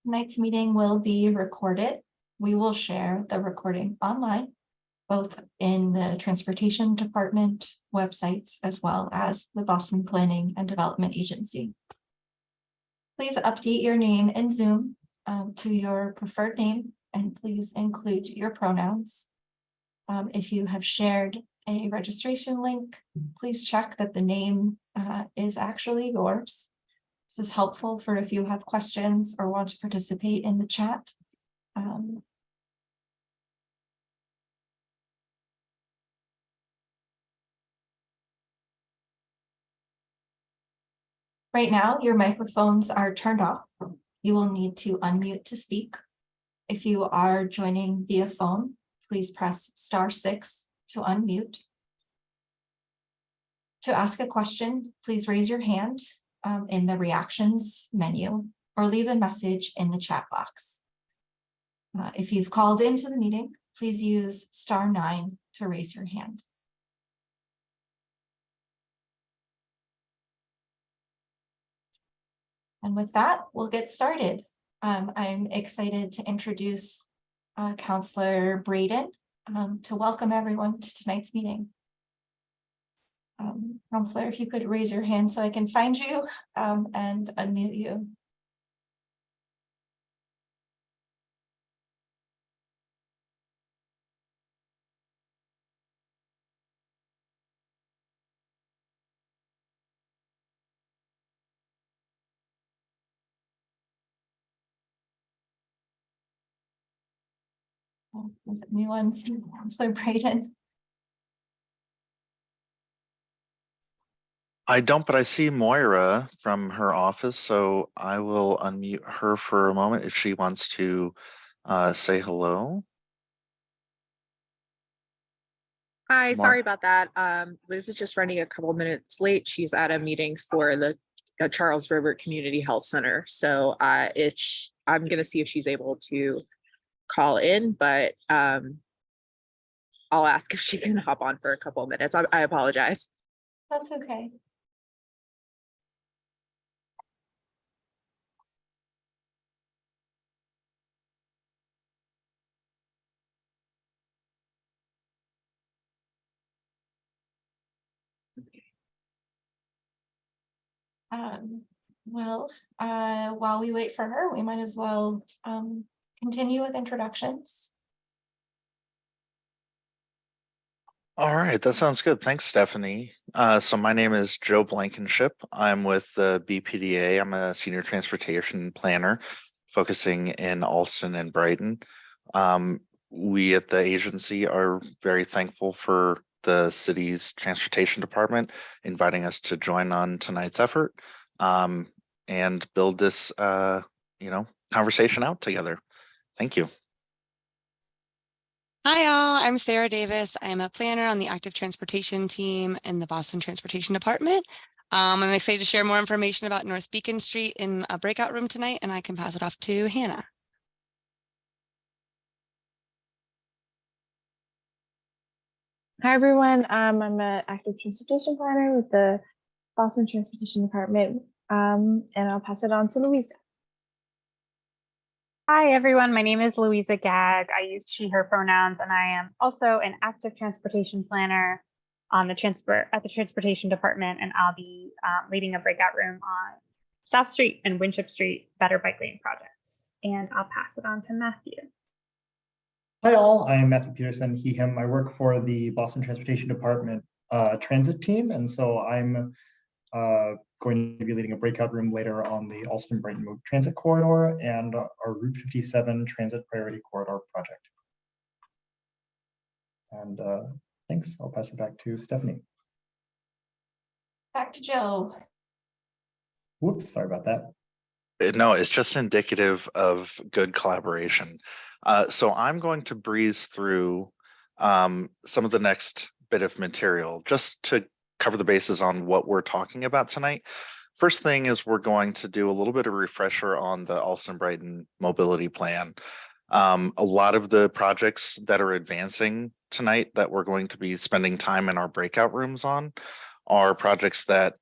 Tonight's meeting will be recorded. We will share the recording online, both in the Transportation Department websites as well as the Boston Planning and Development Agency. Please update your name in Zoom to your preferred name, and please include your pronouns. If you have shared a registration link, please check that the name is actually yours. This is helpful for if you have questions or want to participate in the chat. Right now, your microphones are turned off. You will need to unmute to speak. If you are joining via phone, please press *6 to unmute. To ask a question, please raise your hand in the reactions menu or leave a message in the chat box. If you've called into the meeting, please use *9 to raise your hand. And with that, we'll get started. I'm excited to introduce Councillor Braden to welcome everyone to tonight's meeting. Councillor, if you could raise your hand so I can find you and unmute you. Is it new ones? Councillor Braden. I don't, but I see Moira from her office, so I will unmute her for a moment if she wants to say hello. Hi, sorry about that. Liz is just running a couple minutes late. She's at a meeting for the Charles River Community Health Center. So I'm going to see if she's able to call in, but I'll ask if she can hop on for a couple of minutes. I apologize. That's okay. While we wait for her, we might as well continue with introductions. All right, that sounds good. Thanks, Stephanie. So my name is Joe Blankenship. I'm with the BPDA. I'm a senior transportation planner focusing in Allston and Brighton. We at the agency are very thankful for the city's transportation department inviting us to join on tonight's effort and build this conversation out together. Thank you. Hi all, I'm Sarah Davis. I'm a planner on the active transportation team in the Boston Transportation Department. I'm excited to share more information about North Beacon Street in a breakout room tonight, and I can pass it off to Hannah. Hi everyone, I'm an active transportation planner with the Boston Transportation Department, and I'll pass it on to Louisa. Hi everyone, my name is Louisa Gag. I use she, her pronouns, and I am also an active transportation planner on at the Transportation Department, and I'll be leading a breakout room on South Street and Winship Street Better Bike Lane projects. And I'll pass it on to Matthew. Hi all, I'm Matthew Peterson, he, him. I work for the Boston Transportation Department transit team, and so I'm going to be leading a breakout room later on the Allston-Brighton Mobility Transit Corridor and our Route 57 Transit Priority Corridor project. And thanks, I'll pass it back to Stephanie. Back to Joe. Whoops, sorry about that. No, it's just indicative of good collaboration. So I'm going to breeze through some of the next bit of material just to cover the bases on what we're talking about tonight. First thing is we're going to do a little bit of refresher on the Allston-Brighton Mobility Plan. A lot of the projects that are advancing tonight that we're going to be spending time in our breakout rooms on are projects that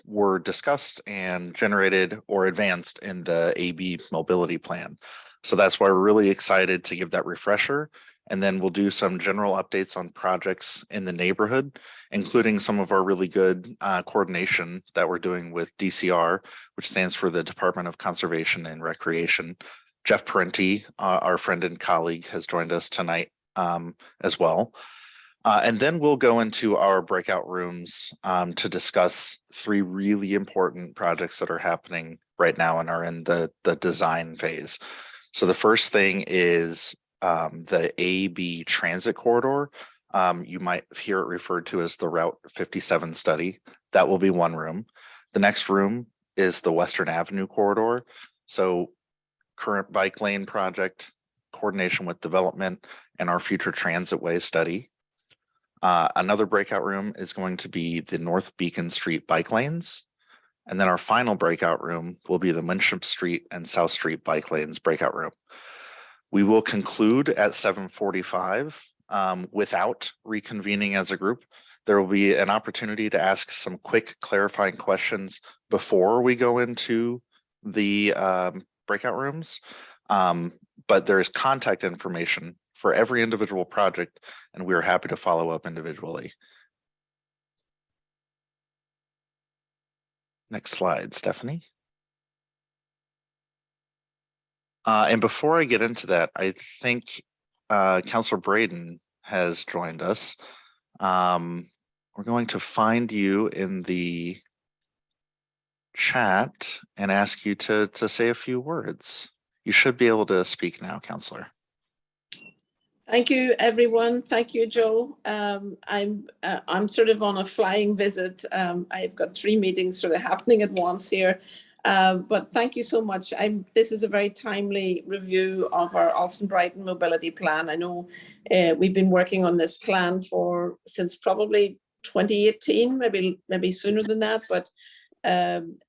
were discussed and generated or advanced in the AB Mobility Plan. So that's why we're really excited to give that refresher. And then we'll do some general updates on projects in the neighborhood, including some of our really good coordination that we're doing with DCR, which stands for the Department of Conservation and Recreation. Jeff Parenti, our friend and colleague, has joined us tonight as well. And then we'll go into our breakout rooms to discuss 3 really important projects that are happening right now and are in the design phase. So the first thing is the AB transit corridor. You might hear it referred to as the Route 57 study. That will be one room. The next room is the Western Avenue corridor. So current bike lane project, coordination with development, and our future transit way study. Another breakout room is going to be the North Beacon Street bike lanes. And then our final breakout room will be the Winship Street and South Street bike lanes breakout room. We will conclude at 7:45 without reconvening as a group. There will be an opportunity to ask some quick clarifying questions before we go into the breakout rooms. But there is contact information for every individual project, and we are happy to follow up individually. Next slide, Stephanie. And before I get into that, I think Councilor Braden has joined us. We're going to find you in the chat and ask you to say a few words. You should be able to speak now, Councilor. Thank you, everyone. Thank you, Joe. I'm sort of on a flying visit. I've got 3 meetings sort of happening at once here. But thank you so much. This is a very timely review of our Allston-Brighton Mobility Plan. I know we've been working on this plan since probably 2018, maybe sooner than that. But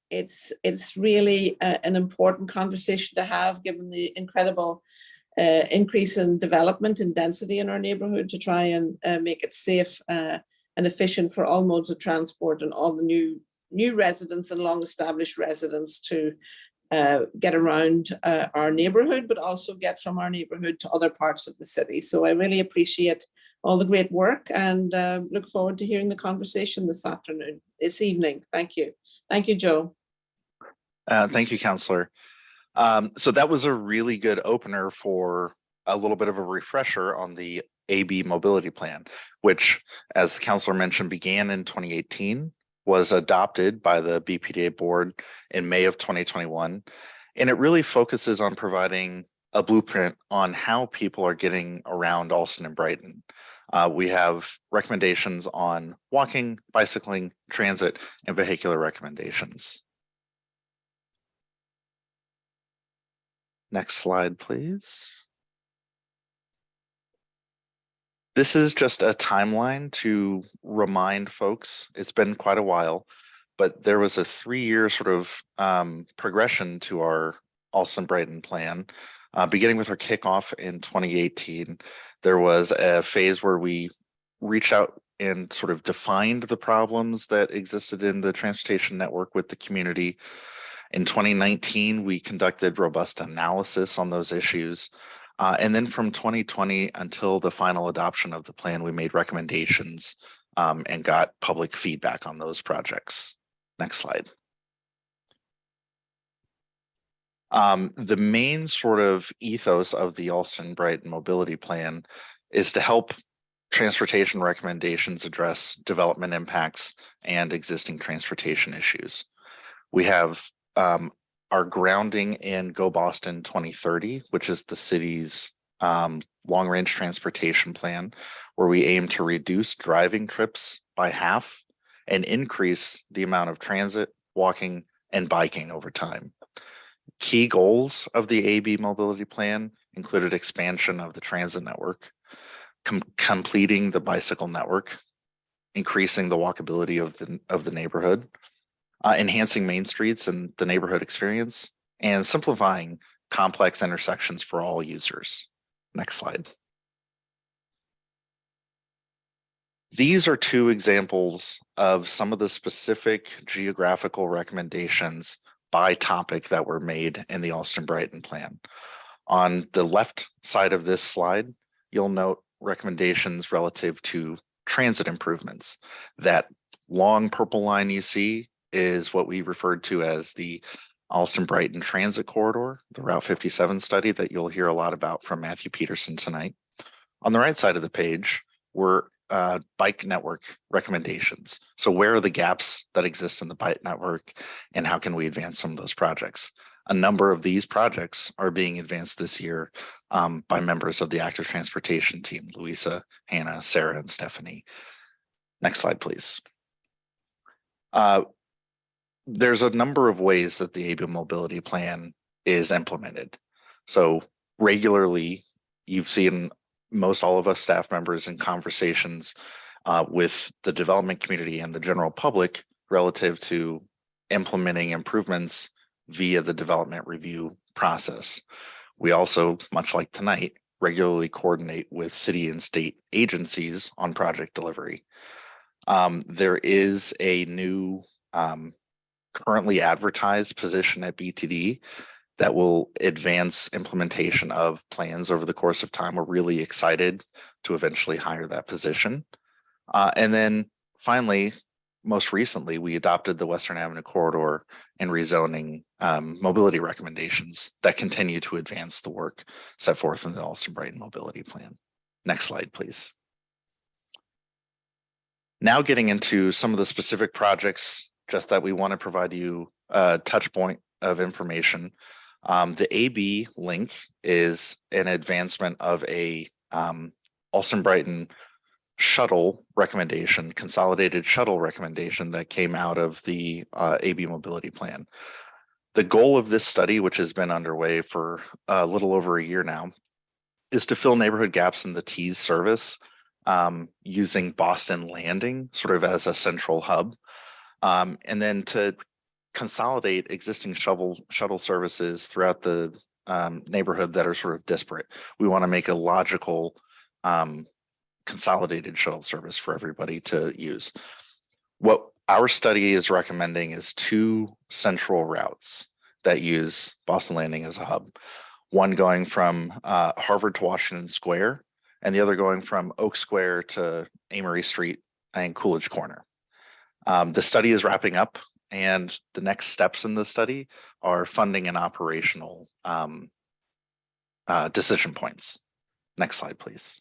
it's really an important conversation to have, given the incredible increase in development and density in our neighborhood, to try and make it safe and efficient for all modes of transport and all the new residents and long established residents to get around our neighborhood, but also get from our neighborhood to other parts of the city. So I really appreciate all the great work and look forward to hearing the conversation this evening. Thank you. Thank you, Joe. Thank you, Councillor. So that was a really good opener for a little bit of a refresher on the AB Mobility Plan, which, as the councilor mentioned, began in 2018, was adopted by the BPDA board in May of 2021. And it really focuses on providing a blueprint on how people are getting around Allston and Brighton. We have recommendations on walking, bicycling, transit, and vehicular recommendations. Next slide, please. This is just a timeline to remind folks, it's been quite a while, but there was a 3-year sort of progression to our Allston-Brighton plan. Beginning with our kickoff in 2018, there was a phase where we reached out and sort of defined the problems that existed in the transportation network with the community. In 2019, we conducted robust analysis on those issues. And then from 2020 until the final adoption of the plan, we made recommendations and got public feedback on those projects. Next slide. The main sort of ethos of the Allston-Brighton Mobility Plan is to help transportation recommendations address development impacts and existing transportation issues. We have our grounding in Go Boston 2030, which is the city's long-range transportation plan, where we aim to reduce driving trips by half and increase the amount of transit, walking, and biking over time. Key goals of the AB Mobility Plan included expansion of the transit network, completing the bicycle network, increasing the walkability of the neighborhood, enhancing main streets and the neighborhood experience, and simplifying complex intersections for all users. Next slide. These are two examples of some of the specific geographical recommendations by topic that were made in the Allston-Brighton Plan. On the left side of this slide, you'll note recommendations relative to transit improvements. That long purple line you see is what we referred to as the Allston-Brighton Transit Corridor, the Route 57 study that you'll hear a lot about from Matthew Peterson tonight. On the right side of the page were bike network recommendations. So where are the gaps that exist in the bike network and how can we advance some of those projects? A number of these projects are being advanced this year by members of the active transportation team, Louisa, Hannah, Sarah, and Stephanie. Next slide, please. There's a number of ways that the AB Mobility Plan is implemented. So regularly, you've seen most all of us staff members in conversations with the development community and the general public relative to implementing improvements via the development review process. We also, much like tonight, regularly coordinate with city and state agencies on project delivery. There is a new currently advertised position at BTD that will advance implementation of plans over the course of time. We're really excited to eventually hire that position. And then finally, most recently, we adopted the Western Avenue Corridor and rezoning mobility recommendations that continue to advance the work set forth in the Allston-Brighton Mobility Plan. Next slide, please. Now getting into some of the specific projects, just that we want to provide you a touch point of information. The AB link is an advancement of a Allston-Brighton shuttle recommendation, consolidated shuttle recommendation that came out of the AB Mobility Plan. The goal of this study, which has been underway for a little over a year now, is to fill neighborhood gaps in the T's service using Boston Landing sort of as a central hub, and then to consolidate existing shuttle services throughout the neighborhood that are sort of disparate. We want to make a logical consolidated shuttle service for everybody to use. What our study is recommending is two central routes that use Boston Landing as a hub. One going from Harvard to Washington Square, and the other going from Oak Square to Amory Street and Coolidge Corner. The study is wrapping up, and the next steps in the study are funding and operational decision points. Next slide, please.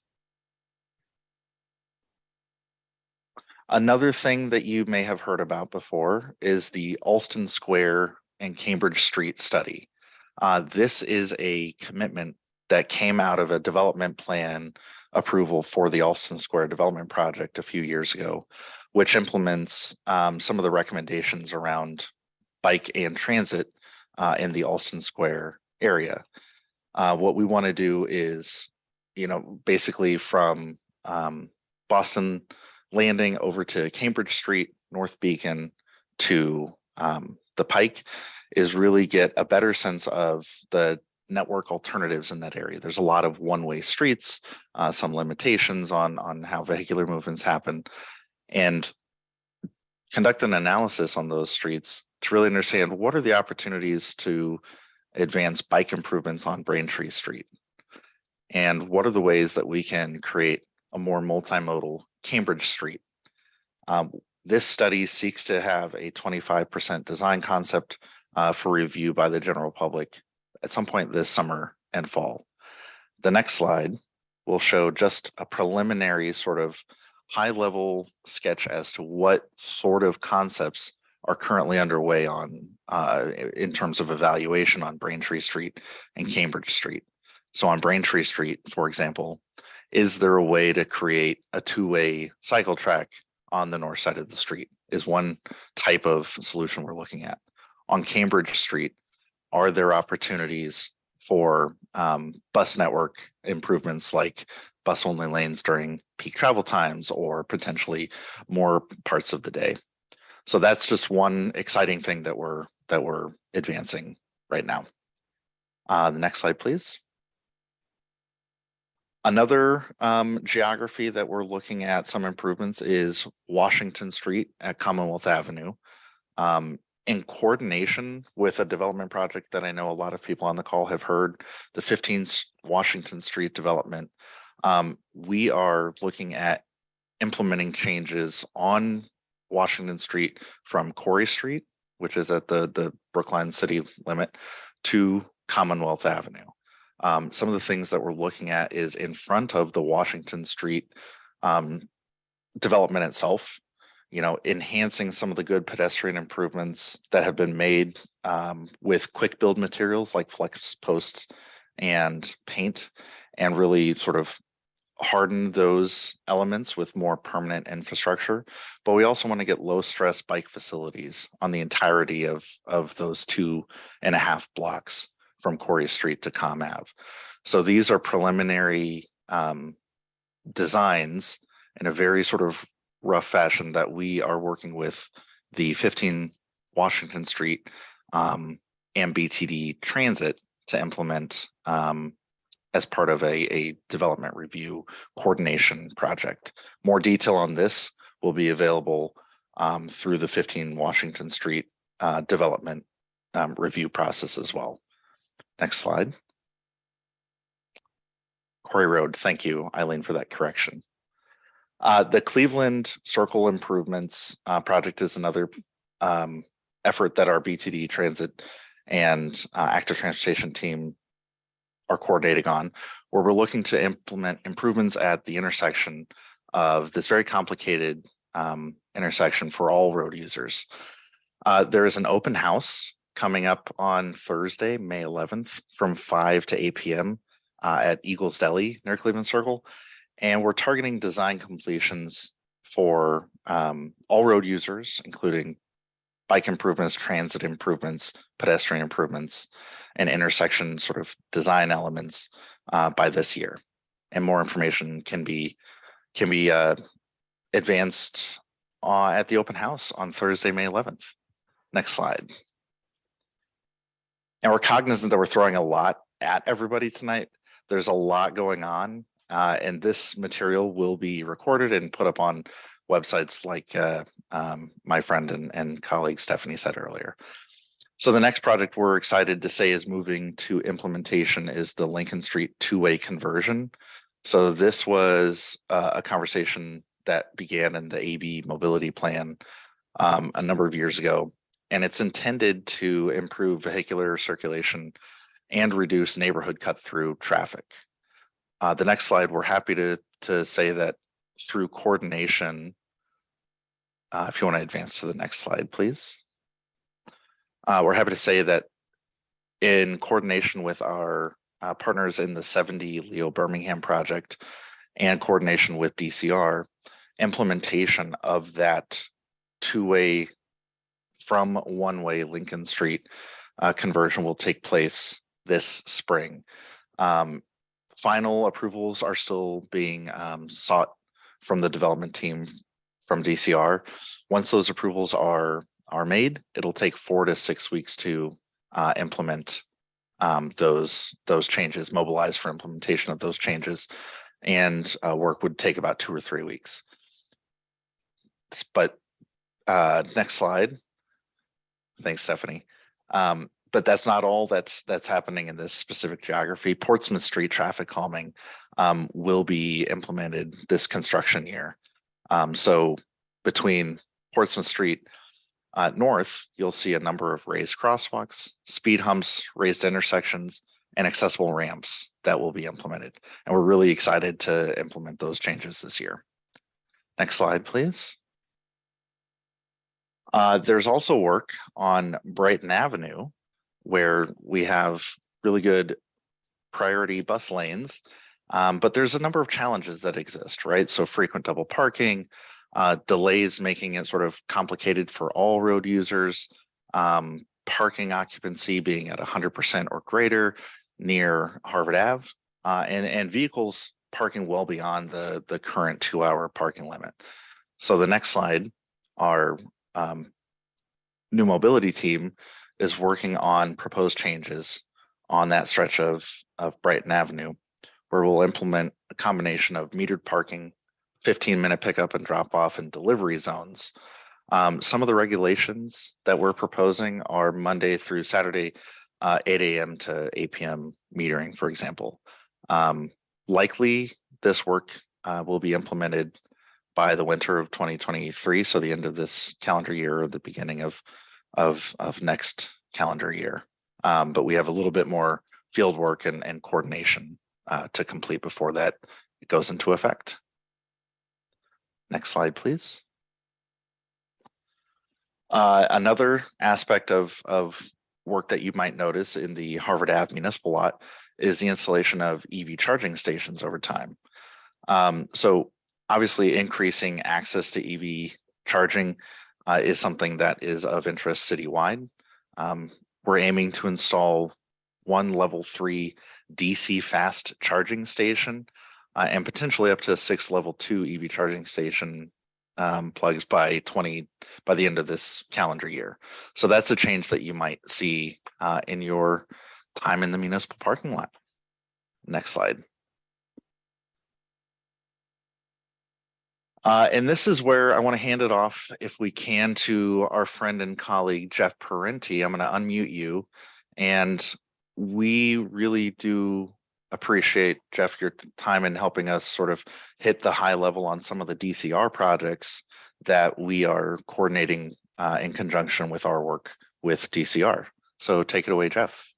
Another thing that you may have heard about before is the Allston Square and Cambridge Street study. This is a commitment that came out of a development plan approval for the Allston Square development project a few years ago, which implements some of the recommendations around bike and transit in the Allston Square area. What we want to do is, basically from Boston Landing over to Cambridge Street, North Beacon to the Pike, is really get a better sense of the network alternatives in that area. There's a lot of one-way streets, some limitations on how vehicular movements happen, and conduct an analysis on those streets to really understand what are the opportunities to advance bike improvements on Braintree Street, and what are the ways that we can create a more multimodal Cambridge Street. This study seeks to have a 25% design concept for review by the general public at some point this summer and fall. The next slide will show just a preliminary sort of high-level sketch as to what sort of concepts are currently underway on in terms of evaluation on Braintree Street and Cambridge Street. So on Braintree Street, for example, is there a way to create a two-way cycle track on the north side of the street? Is one type of solution we're looking at. On Cambridge Street, are there opportunities for bus network improvements like bus-only lanes during peak travel times or potentially more parts of the day? So that's just one exciting thing that we're advancing right now. The next slide, please. Another geography that we're looking at some improvements is Washington Street at Commonwealth Avenue. In coordination with a development project that I know a lot of people on the call have heard, the 15 Washington Street development, we are looking at implementing changes on Washington Street from Corey Street, which is at the Brookline city limit, to Commonwealth Avenue. Some of the things that we're looking at is in front of the Washington Street development itself, enhancing some of the good pedestrian improvements that have been made with quick build materials like flex posts and paint, and really sort of harden those elements with more permanent infrastructure. But we also want to get low stress bike facilities on the entirety of those 2.5 blocks from Corey Street to Com Ave. So these are preliminary designs in a very sort of rough fashion that we are working with the 15 Washington Street and BTD Transit to implement as part of a development review coordination project. More detail on this will be available through the 15 Washington Street development review process as well. Next slide. Corey Road, thank you, Eileen, for that correction. The Cleveland Circle Improvements project is another effort that our BTD Transit and Active Transportation team are coordinating on, where we're looking to implement improvements at the intersection of this very complicated intersection for all road users. There is an open house coming up on Thursday, May 11th from 5 to 8 p.m. At Eagles Deli near Cleveland Circle. And we're targeting design completions for all road users, including bike improvements, transit improvements, pedestrian improvements, and intersection sort of design elements by this year. And more information can be advanced at the open house on Thursday, May 11th. Next slide. And we're cognizant that we're throwing a lot at everybody tonight. There's a lot going on, and this material will be recorded and put up on websites like my friend and colleague Stephanie said earlier. So the next project we're excited to say is moving to implementation is the Lincoln Street two-way conversion. So this was a conversation that began in the AB Mobility Plan a number of years ago, and it's intended to improve vehicular circulation and reduce neighborhood cut-through traffic. The next slide, we're happy to say that through coordination, if you want to advance to the next slide, please. We're happy to say that in coordination with our partners in the 70 Leo Birmingham project and coordination with DCR, implementation of that two-way from one-way Lincoln Street conversion will take place this spring. Final approvals are still being sought from the development team from DCR. Once those approvals are made, it'll take 4 to 6 weeks to implement those changes, mobilize for implementation of those changes, and work would take about 2 or 3 weeks. But next slide. Thanks, Stephanie. But that's not all that's happening in this specific geography. Portsmouth Street traffic calming will be implemented this construction year. So between Portsmouth Street north, you'll see a number of raised crosswalks, speed humps, raised intersections, and accessible ramps that will be implemented. And we're really excited to implement those changes this year. Next slide, please. There's also work on Brighton Avenue, where we have really good priority bus lanes, but there's a number of challenges that exist, right? So frequent double parking, delays making it sort of complicated for all road users, parking occupancy being at 100% or greater near Harvard Ave, and vehicles parking well beyond the current 2-hour parking limit. So the next slide, our new mobility team is working on proposed changes on that stretch of Brighton Avenue, where we'll implement a combination of metered parking, 15-minute pickup and drop off, and delivery zones. Some of the regulations that we're proposing are Monday through Saturday, 8 a.m. to 8 p.m. metering, for example. Likely this work will be implemented by the winter of 2023, so the end of this calendar year or the beginning of next calendar year. But we have a little bit more field work and coordination to complete before that goes into effect. Next slide, please. Another aspect of work that you might notice in the Harvard Ave municipal lot is the installation of EV charging stations over time. So obviously increasing access to EV charging is something that is of interest citywide. We're aiming to install 1 level 3 DC fast charging station and potentially up to 6 level 2 EV charging station plugs by the end of this calendar year. So that's a change that you might see in your time in the municipal parking lot. Next slide. And this is where I want to hand it off, if we can, to our friend and colleague, Jeff Parenti. I'm going to unmute you. And we really do appreciate, Jeff, your time in helping us sort of hit the high level on some of the DCR projects that we are coordinating in conjunction with our work with DCR. So take it away, Jeff.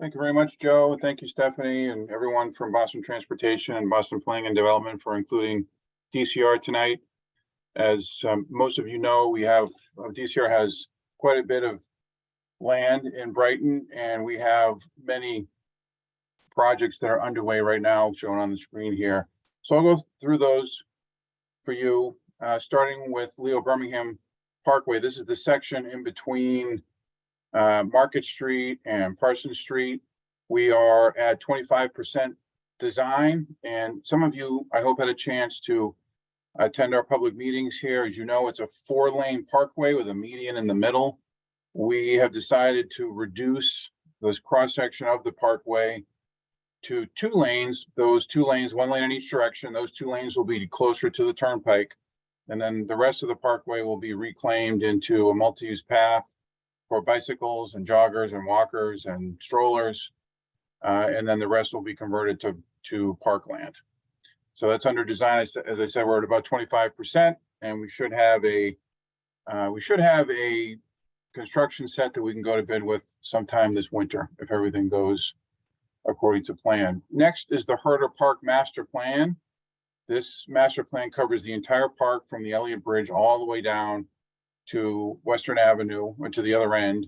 Thank you very much, Joe. Thank you, Stephanie, and everyone from Boston Transportation and Boston Planning and Development for including DCR tonight. As most of you know, DCR has quite a bit of land in Brighton, and we have many projects that are underway right now shown on the screen here. So I'll go through those for you, starting with Leo Birmingham Parkway. This is the section in between Market Street and Parsons Street. We are at 25% design, and some of you, I hope, had a chance to attend our public meetings here. As you know, it's a 4-lane parkway with a median in the middle. We have decided to reduce this cross-section of the parkway to 2 lanes. Those 2 lanes, 1 lane in each direction, those 2 lanes will be closer to the turnpike. And then the rest of the parkway will be reclaimed into a multi-use path for bicycles and joggers and walkers and strollers. And then the rest will be converted to parkland. So that's under design. As I said, we're at about 25%, and we should have a construction set that we can go to bid with sometime this winter if everything goes according to plan. Next is the Herder Park Master Plan. This master plan covers the entire park from the Elliott Bridge all the way down to Western Avenue and to the other end.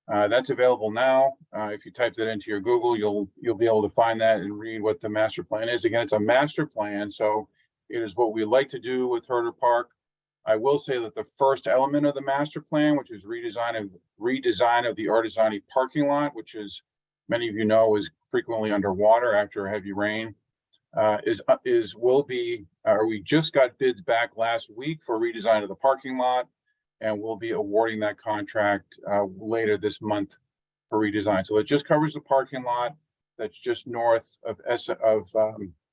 That's available now. If you type that into your Google, you'll be able to find that and read what the master plan is. Again, it's a master plan, so it is what we like to do with Herder Park. I will say that the first element of the master plan, which is redesign of the Artisani parking lot, which is, many of you know, is frequently underwater after a heavy rain, we just got bids back last week for redesign of the parking lot, and we'll be awarding that contract later this month for redesign. So it just covers the parking lot that's just north of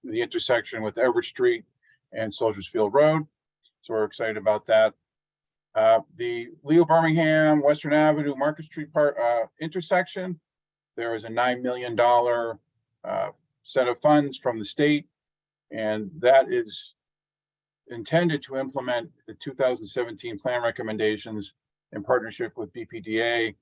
the intersection with Everett Street and Soldiers Field Road. So we're excited about that. The Leo Birmingham, Western Avenue, Market Street intersection, there is a $9 million set of funds from the state, and that is intended to implement the 2017 plan recommendations in partnership with BPDA,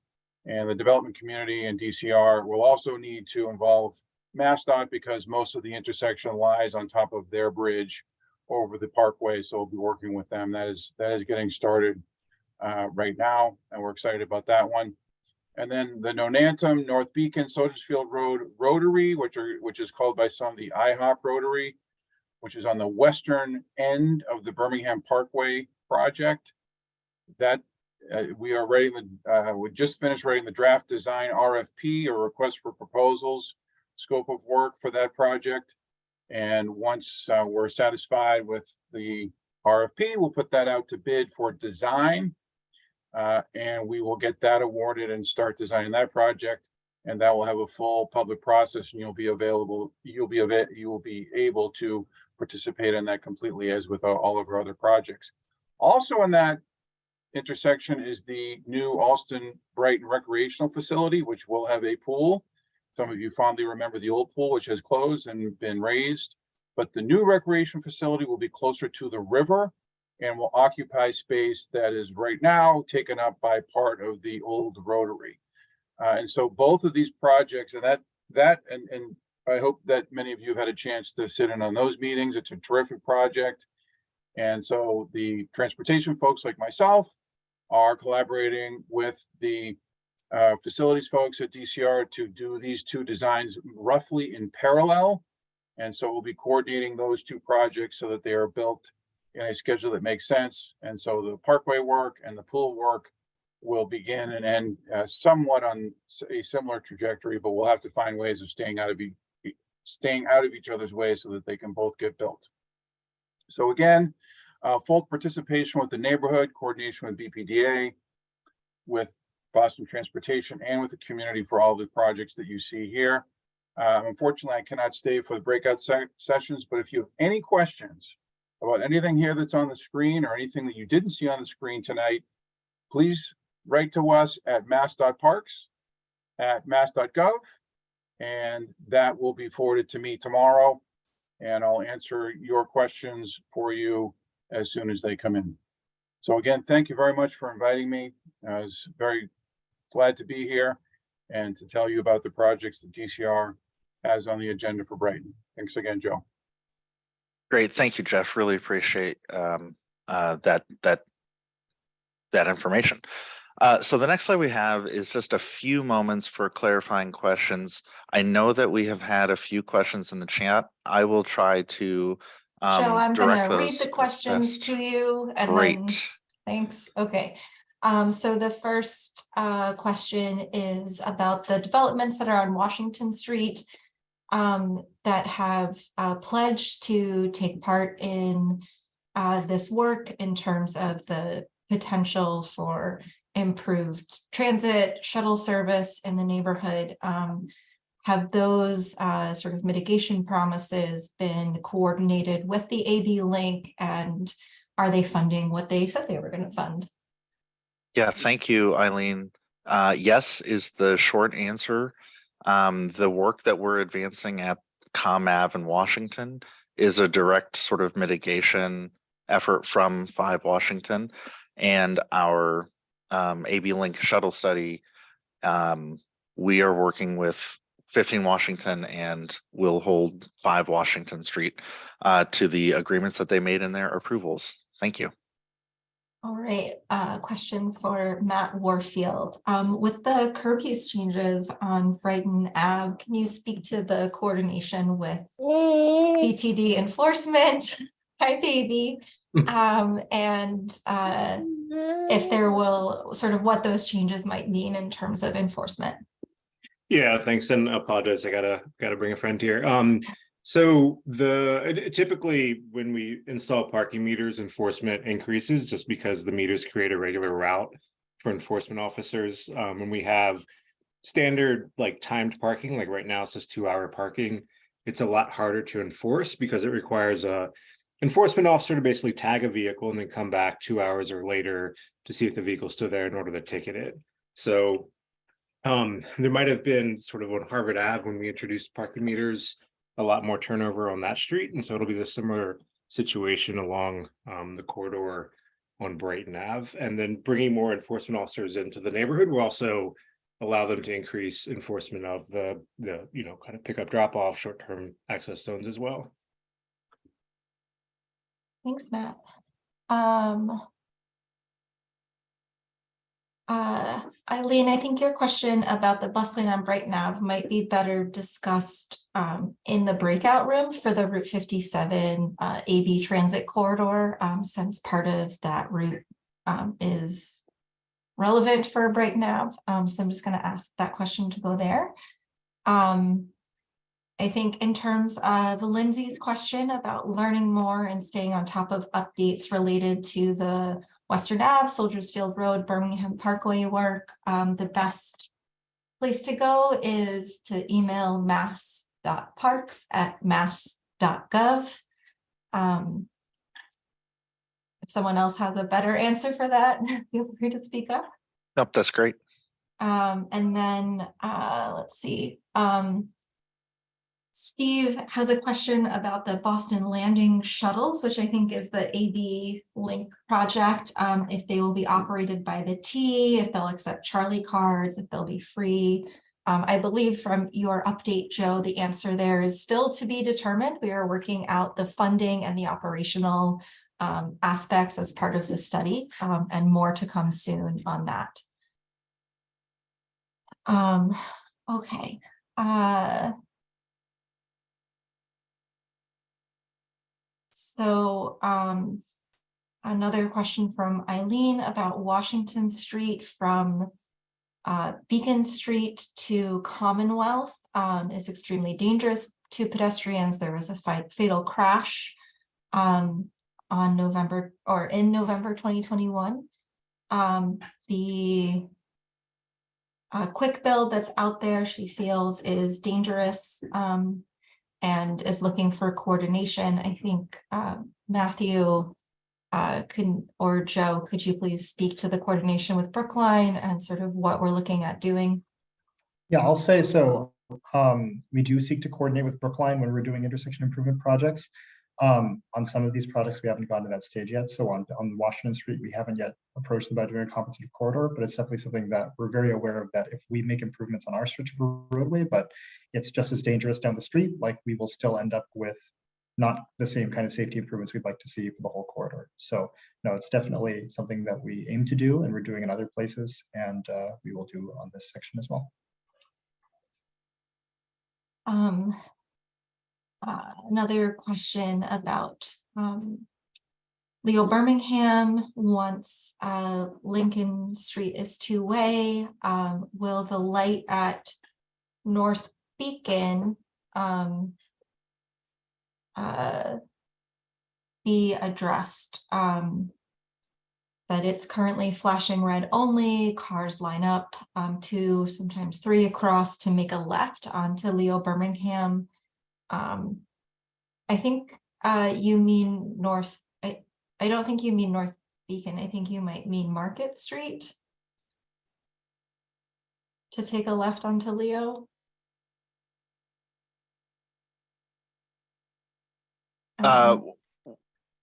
and the development community and DCR will also need to involve MassDOT because most of the intersection lies on top of their bridge over the parkway. So we'll be working with them. That is getting started right now, and we're excited about that one. And then the Nonantum, North Beacon, Soldiers Field Road Rotary, which is called by some the IHOP Rotary, which is on the western end of the Birmingham Parkway project. That we just finished writing the draft design RFP, or request for proposals, scope of work for that project. And once we're satisfied with the RFP, we'll put that out to bid for design. And we will get that awarded and start designing that project. And that will have a full public process, and you'll be able to participate in that completely, as with all of our other projects. Also in that intersection is the new Allston-Brighton recreational facility, which will have a pool. Some of you fondly remember the old pool, which has closed and been raised, but the new recreation facility will be closer to the river and will occupy space that is right now taken up by part of the old Rotary. And so both of these projects, and I hope that many of you have had a chance to sit in on those meetings. It's a terrific project. And so the transportation folks like myself are collaborating with the facilities folks at DCR to do these two designs roughly in parallel. And so we'll be coordinating those two projects so that they are built in a schedule that makes sense. And so the parkway work and the pool work will begin and end somewhat on a similar trajectory, but we'll have to find ways of staying out of each other's way so that they can both get built. So again, full participation with the neighborhood, coordination with BPDA, with Boston Transportation, and with the community for all the projects that you see here. Unfortunately, I cannot stay for the breakout sessions, but if you have any questions about anything here that's on the screen or anything that you didn't see on the screen tonight, please write to us at mass.parks@mass.gov, and that will be forwarded to me tomorrow, and I'll answer your questions for you as soon as they come in. So again, thank you very much for inviting me. I was very glad to be here and to tell you about the projects that DCR has on the agenda for Brighton. Thanks again, Joe. Great, thank you, Jeff. Really appreciate that information. So the next slide we have is just a few moments for clarifying questions. I know that we have had a few questions in the chat. I will try to Joe, I'm direct gonna read those the as questions best. to you and then, Great. thanks. Okay. So the first question is about the developments that are on Washington Street that have pledged to take part in this work in terms of the potential for improved transit shuttle service in the neighborhood. Have those sort of mitigation promises been coordinated with the AB link, and are they funding what they said they were going to fund? Yeah, thank you, Eileen. Yes is the short answer. The work that we're advancing at ComAv in Washington is a direct sort of mitigation effort from 5 Washington, and our AB Link shuttle study. We are working with 15 Washington and will hold 5 Washington Street to the agreements that they made in their approvals. Thank you. All right, question for Matt Warfield. With the curb use changes on Brighton Ave, can you speak to the coordination with BPD enforcement? Hi, baby. And if there will sort of what those changes might mean in terms of enforcement. Yeah, thanks, and I apologize. I gotta bring a friend here. So typically when we install parking meters, enforcement increases just because the meters create a regular route for enforcement officers. When we have standard like timed parking, like right now it's just 2-hour parking, it's a lot harder to enforce because it requires a enforcement officer to basically tag a vehicle and then come back 2 hours or later to see if the vehicle's still there in order to ticket it. So there might have been sort of on Harvard Ave when we introduced parking meters, a lot more turnover on that street. And so it'll be the similar situation along the corridor on Brighton Ave. And then bringing more enforcement officers into the neighborhood will also allow them to increase enforcement of the kind of pickup drop off short-term access zones as well. Thanks, Matt. Eileen, I think your question about the bus lane on Brighton Ave might be better discussed in the breakout room for the Route 57 AB transit corridor, since part of that route is relevant for Brighton Ave. So I'm just going to ask that question to go there. I think in terms of Lindsay's question about learning more and staying on top of updates related to the Western Ave, Soldiers Field Road, Birmingham Parkway work, the best place to go is to email mass.parks@mass.gov. If someone else has a better answer for that, feel free to speak up. Nope, that's great. And then let's see. Steve has a question about the Boston Landing shuttles, which I think is the AB Link project. If they will be operated by the T, if they'll accept Charlie cards, if they'll be free. I believe from your update, Joe, the answer there is still to be determined. We are working out the funding and the operational aspects as part of the study, and more to come soon on that. Okay. So another question from Eileen about Washington Street from Beacon Street to Commonwealth is extremely dangerous to pedestrians. There was a fatal crash in November 2021. The quick build that's out there, she feels is dangerous and is looking for coordination. I think Matthew or Joe, could you please speak to the coordination with Brookline and sort of what we're looking at doing? Yeah, I'll say so. We do seek to coordinate with Brookline when we're doing intersection improvement projects. On some of these projects, we haven't gotten to that stage yet. So on Washington Street, we haven't yet approached them about doing a compensated corridor, but it's definitely something that we're very aware of, that if we make improvements on our stretch of roadway, but it's just as dangerous down the street, like we will still end up with not the same kind of safety improvements we'd like to see for the whole corridor. So no, it's definitely something that we aim to do and we're doing in other places, and we will do on this section as well. Another question about Leo Birmingham wants Lincoln Street is two-way. Will the light at North Beacon be addressed? That it's currently flashing red only, cars line up 2, sometimes 3 across to make a left onto Leo Birmingham. I think you mean North, I don't think you mean North Beacon. I think you might mean Market Street to take a left onto Leo.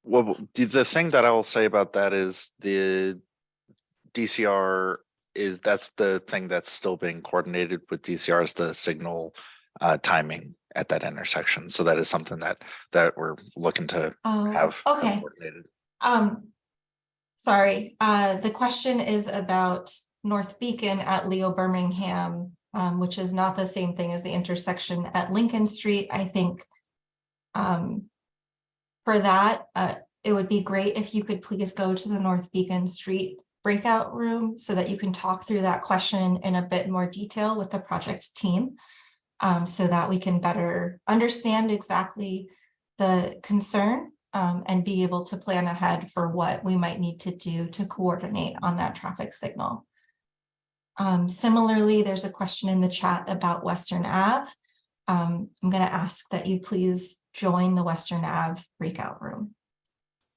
Well, the thing that I will say about that is the DCR that's the thing that's still being coordinated with DCR is the signal timing at that intersection. So that is something that we're looking to have coordinated. Sorry, the question is about North Beacon at Leo Birmingham, which is not the same thing as the intersection at Lincoln Street. I think for that, it would be great if you could please go to the North Beacon Street breakout room so that you can talk through that question in a bit more detail with the project team, so that we can better understand exactly the concern and be able to plan ahead for what we might need to do to coordinate on that traffic signal. Similarly, there's a question in the chat about Western Ave. I'm going to ask that you please join the Western Ave breakout room.